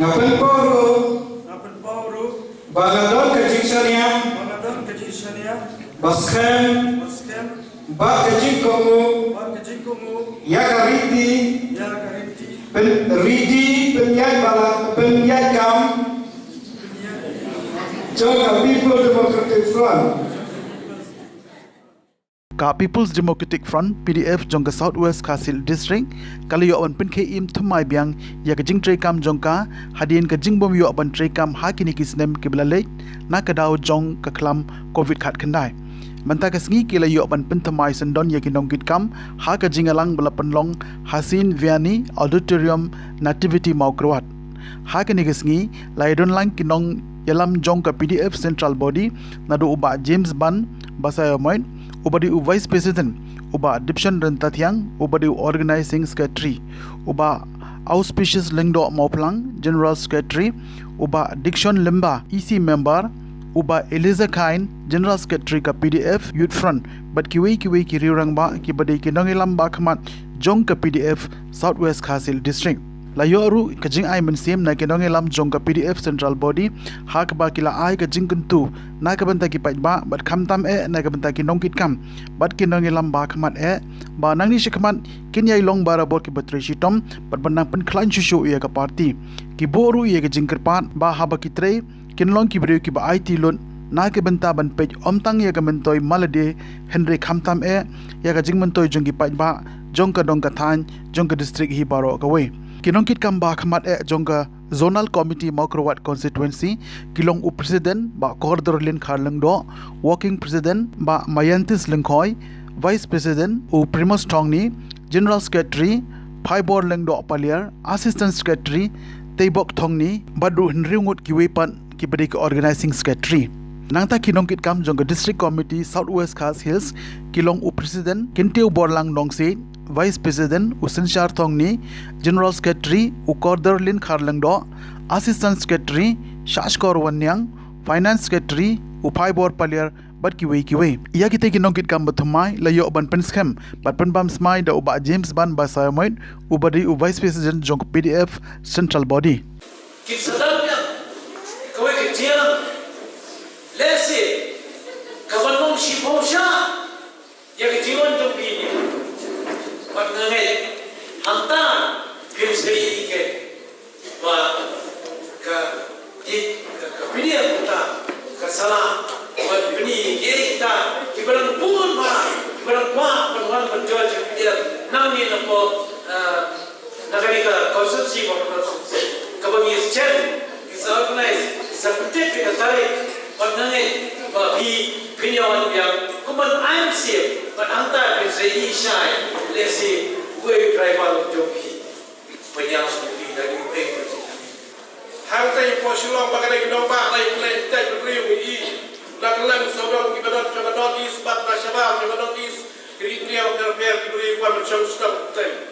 Ngapen poru baladon kejisania baskem ba kejikomu ya kariti penyai balad penyai kam Jonga People Democratic Front Ka People's Democratic Front PDF jongka South West KHD kali yo on pynkhih im thumai biang ya ka jing tre kam jongka hadin ka jingbom yo ban tre kam hakini kisnem kiblale na ka daw jong ka klam covid khat khandai manta ka sngi kila yo ban pynthmai sandon ya kinong kit kam ha ka jingalang bala panlong hasin viani auditorium nativity mawkrowat ha ka ni sngi laidon lang kinong yalam jong ka PDF central body nadu uba James Ban basayomoin ubadi u vice president uba adoption dan tathyang ubadi u organizing secretary uba auspicious lengdo Mawphor general secretary uba addiction limba EC member uba Eliza Khain general secretary ka PDF youth front but kiwi kiriurang ba kibadi kinongilam ba khamat jong ka PDF South West KHD district layoru kajing ai mensim na kenonge lam jong ka PDF central body hak ba kila ai kajing kentu na ka banta ki paj ba bat kham tam na ka banta ki nongkit kam bat kenonge lam ba khamat ba nang ni shikhamat kin yai long bara bor ki batri shitom bat banang pen khlan shu ya ka party ki boru ye ka jing kerpat ba ha ba ki tre kin long ki bre ki ba IT lon na ka banta ban pej omtang ya ka mentoy malade Henry kham tam ya ka jing mentoy jong ki paj ba jong ka dong ka than jong ka district hi baro ka we kinongkit kam ba khamat jongka zonal committee Mawkrowat constituency kilong u president ba Kordor Lin Kharlang do working president ba Mayantis Lengkhoi vice president u Primos Tongni general secretary Phaibor Lengdo Paliar assistant secretary Teibok Thongni badu hinriungut kiwepan kibadi ka organizing secretary nangta kinongkit kam jongka district committee South West KHD kilong u president Kintiu Borlang Nongse vice president Usenshar Thongni general secretary Ukordor Lin Kharlang do assistant secretary Shashkor Wanyang finance secretary Uphaibor Paliar bat kiwe iya kita kinongkit kam bathumai layo ban penskhem bat penbam smai da uba James Ban basayomoid ubadi u vice president jong PDF central body ki sadamnya kawe ke dia lesi kawanong shiponsha ya ke jiwan jong bini bat ngai hanta pimsei ke wa ka PDF ta ka sala wa bini ye kita kibaran pun ma kibaran kwa penwan penjual PDF nang ni napo nagani ka consultancy ko kabangi chen is organized is a certificate tari bat ngai ba bi pinyon yang kuman I'm safe but hanta pimsei shai lesi gue driver joki penyang seperti dari gue hanta yang posilong bagai domba lain tai beriu i laklan saudara kibarat kibarat is bat nasyabah kibarat is kritriau terper diberi wan macam sedap tai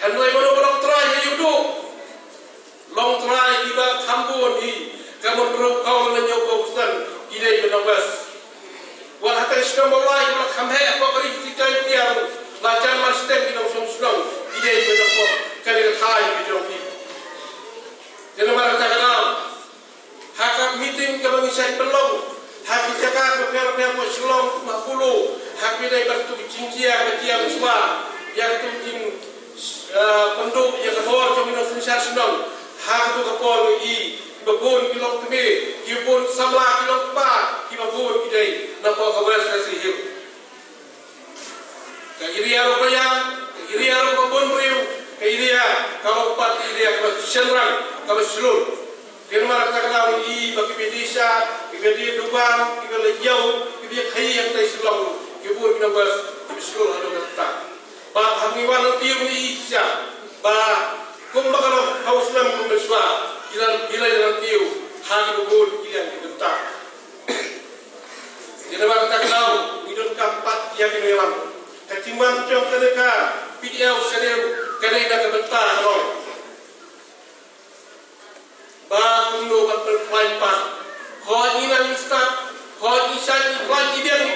hanoi bolong try yudo long try kiba tambun i kamu perlu kau menyokong pesan ide menobas wal hatta sedang mulai mak khamhe apa beri tikai tiang lajan mastem di dalam sungai ide menokok kali thai video ni jadi mara takal hakap meeting kami saya pelong hak jaga beberapa poslong 50 hak bidai bantu cincia bacia beswa yang tu jing penduk yang kebor kami nak sungai hak tu kebor i babun kilok teme kibun samla kilok pa kibabun bidai nampak kabar kasih hiu kairia rupanya kairia rupun riu kairia kalau empat kairia kalau senral kalau seluruh firman takau i bagi bedisa bagi dubang bagi jauh bagi kai yang tai selang kibun nambas seluruh ada kata ba hangiwan tiu ni isya ba kumbakalo hauslam kumbeswa gila tiu hagi bubun gila kita firman takau idon kampat yang dinelam ketimbang jom keneka video sedem kena ida kebentar rong ba undo bat pelaipan ko ina insta ko isan iklan idean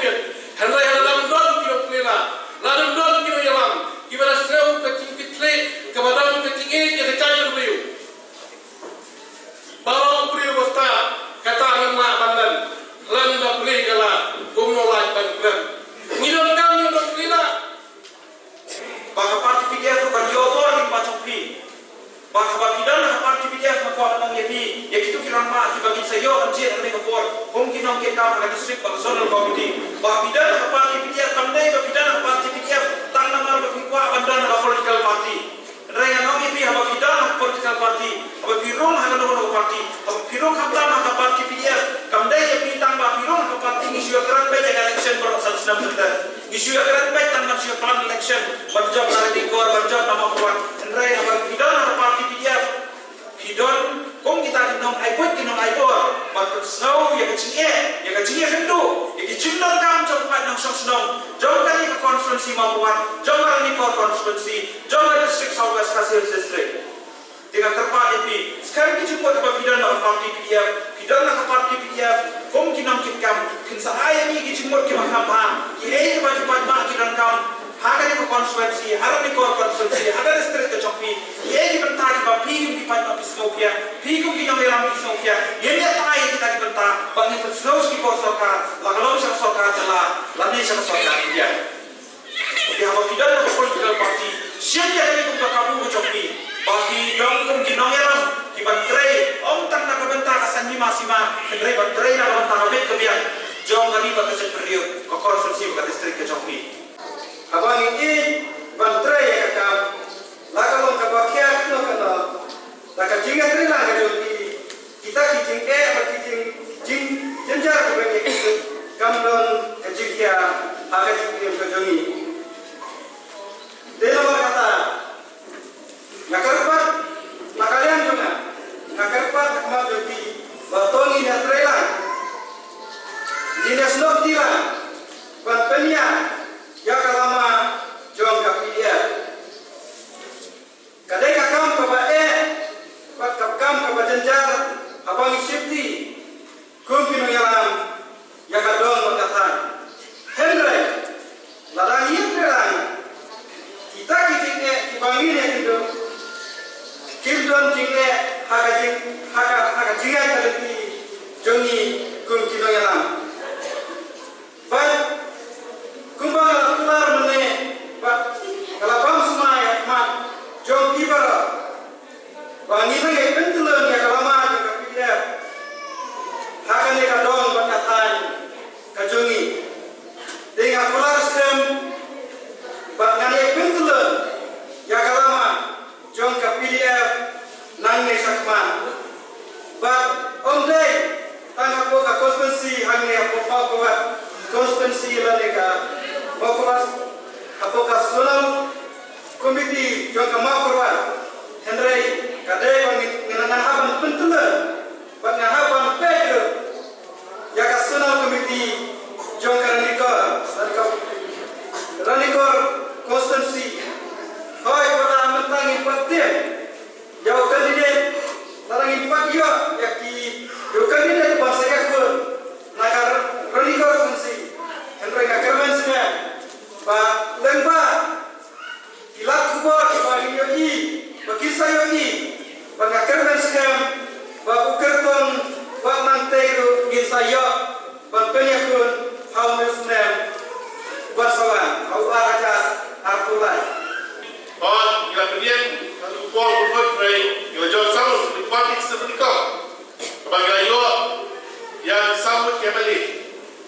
hendak dalam don kilo klela lalu don kilo yalam gimana seru kecil kitle kebadan kecil yang kecil riu ini. Bah pidana ke parti PDF kandai, bah pidana ke parti PDF tang nama berkuah bandana ke political party. Raya nong ini apa pidana ke political party, apa pirong hanya ke party, apa pirong hamdana ke parti PDF kandai ya pitang bah pirong ke parti isu keran baik jaga election berosan senam tertentu. Isu keran baik tang isu plan election berjob dari kor berjob nama kuat. Raya apa pidana ke parti PDF hidon kong kita dinong aipot kinong aipor patut snow ya kecil hendu ya kecindon kam cepat nong sok snow jauh kali ke konferensi Mawphor jauh kali ke konferensi jauh kali district South West KHD district dengan terpad itu sekarang kita jumpa kepada bidan nak parti PDF bidan nak parti PDF kong kinong kitkam kinsa ayam ni kita jumpa ke mahkamah kita cepat mak kiran kam Haga ni konferensi, haga ni konferensi, haga district ke Chokpi, ye di bentar di bawah pigum di pajak Pismopia, pigum di yang meram Pismopia, ye ni apa yang kita di bentar, bagi persnau si bos sokar, lalu siapa sokar jelah, lalu siapa sokar India. Jadi apa tidak nak political party, siapa yang ni kamu ke Chokpi, bagi dong di nongeram, di banterai, tak nak bentar kasan ni masih benterai banterai nak bentar abet kebiang, jom kali bakal beriu, ke konferensi ke district ke Chokpi. Abang ini banterai ya kakak. Laka long kabakia kena kena. Laka jingat ni lah jadi kita kijing apa kijing jenjar kebagai kita. Kamdon kejikya agak kijing kejongi. Dia nomor kata. Nakarpat nakalian juga. Nakarpat nakmal jadi batongi natrela. Dinas nok tira. Banpenya. Ya kalama jom kapidia. Kadai kakam kaba pat kakam kaba jenjar abang safety. Kumpino yalam ya kadon berkatan. Henry ladang iya terang. Kita kijinge kibangin ya kido. Kildon jinge haga jiga kaliti jongi kumpino yalam. But kumbang kelar mene, kalau bang semua ya mak jom kibar, bang ini yang pentelan ya kalau mak juga pilih, hakan ni kadong berkatan kajongi, dengan kelar skem, bang ini yang pentelan ya kalau mak jom kapilih nangis sakman, bang omday tangap ko konstitusi hanya apa apa konstitusi laleka. Mawphor apokas sunam komiti jangka Mawphor Henry kadai mengenang haban pentulan bagi haban peder ya kasunam komiti jangka ranikor konstitusi hoi pada mentangi parti jauh kandidat tarangin parti ya ki jauh kandidat bahasa yakun nakar ranikor konstitusi Henry kakerman semua Pak Lemba, kilat kubur, bagi yoi, bagi saya yoi, bagi kerana sekarang, bagi ukerton, bagi nanti itu ingin saya, bagi penyakun, hal muslim, bersawan, hal araja, artulai. Or kita kemudian kalau kuat berbuat kita jual sama di parti seperti kau, bagi ayo yang sambut kembali.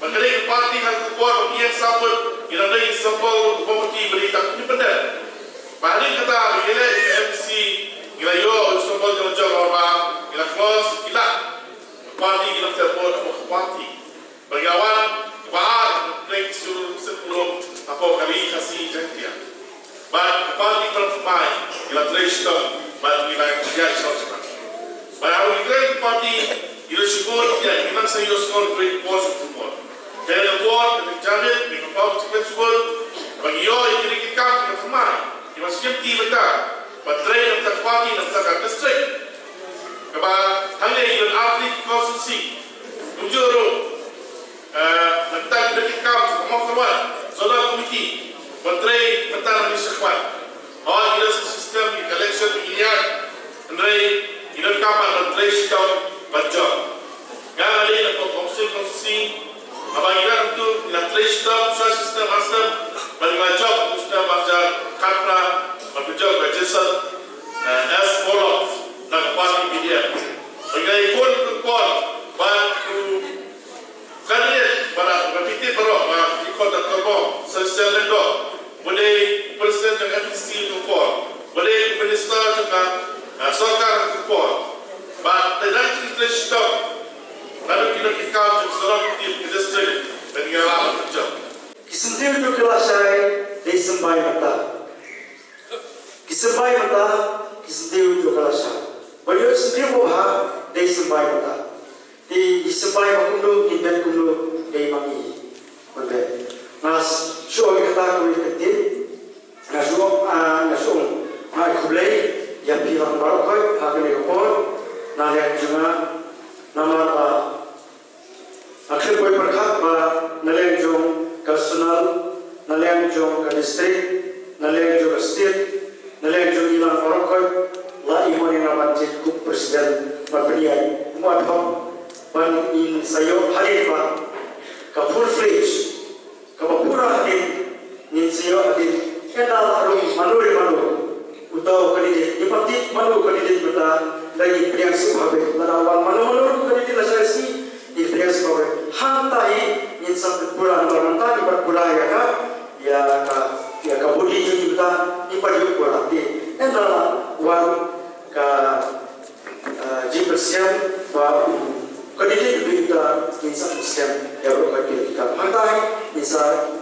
Mengenai parti yang kuat yang sambut kita dari sampel komiti berita independen. Bahari kata bila MC kita yo sampel jauh orang kita close kita parti kita terbuat parti. Bagi awal bahar break sebelum apa kali kasih jantia. But parti pertama kita register bagi kita kerja sama. Bagi awal parti kita syukur ya kita saya syukur great positive. Jadi buat kebijakan di bawah cikgu bagi yo yang kita terima, kita sendiri betul. Baterai yang terpati dan terkait distrik. Kebal hanya yang arti konstitusi tujuh tentang kita Mawphor zona komiti baterai tentang disesuaikan. All ini sistem election beginian, andai ini kapan baterai sistem berjalan. Kalau ada yang konstitusi abang kita itu tidak sistem bagi job sistem baca karena berjual berjasa as follows nak parti media bagi ikon kuat bantu kerja pada berpikir Presiden Lendo, boleh Presiden dengan MPC Mawphor, boleh Minister dengan Sarkar Mawphor. But the 19 stop, lalu kita kikam juga seorang di distrik dan kita lama kerja. Kisentil tu kelasai disembai mata. Kisembai mata, kisentil tu kelasai. Beliau sentil boha disembai mata. Di disembai makundu, di bed kundu, di mangi. Betul. Nas show kita kau ikut. Nasuh, kublai yang pihak baru kau akan ikut. Nalian juga nama akhir kau berkat nalian jom nasional, nalian jom distrik, nalian jom state, nalian jom ilang baru kau lah iman yang abad kup presiden berpilihan. Mawphor ban in sayo hadir ba ka full fledged ka pura hadir in sayo hadir kena arum manu utau kandidat ipati manu kandidat beta lagi priang subhabe larawan manu kandidat la sesi di priang subhabe hantai in sampai pura manta di pura ya ka budi juga beta di padi pura di endala wan ka jipersiam ba kandidat berita insan Islam yang berkaitan dengan hantai, insan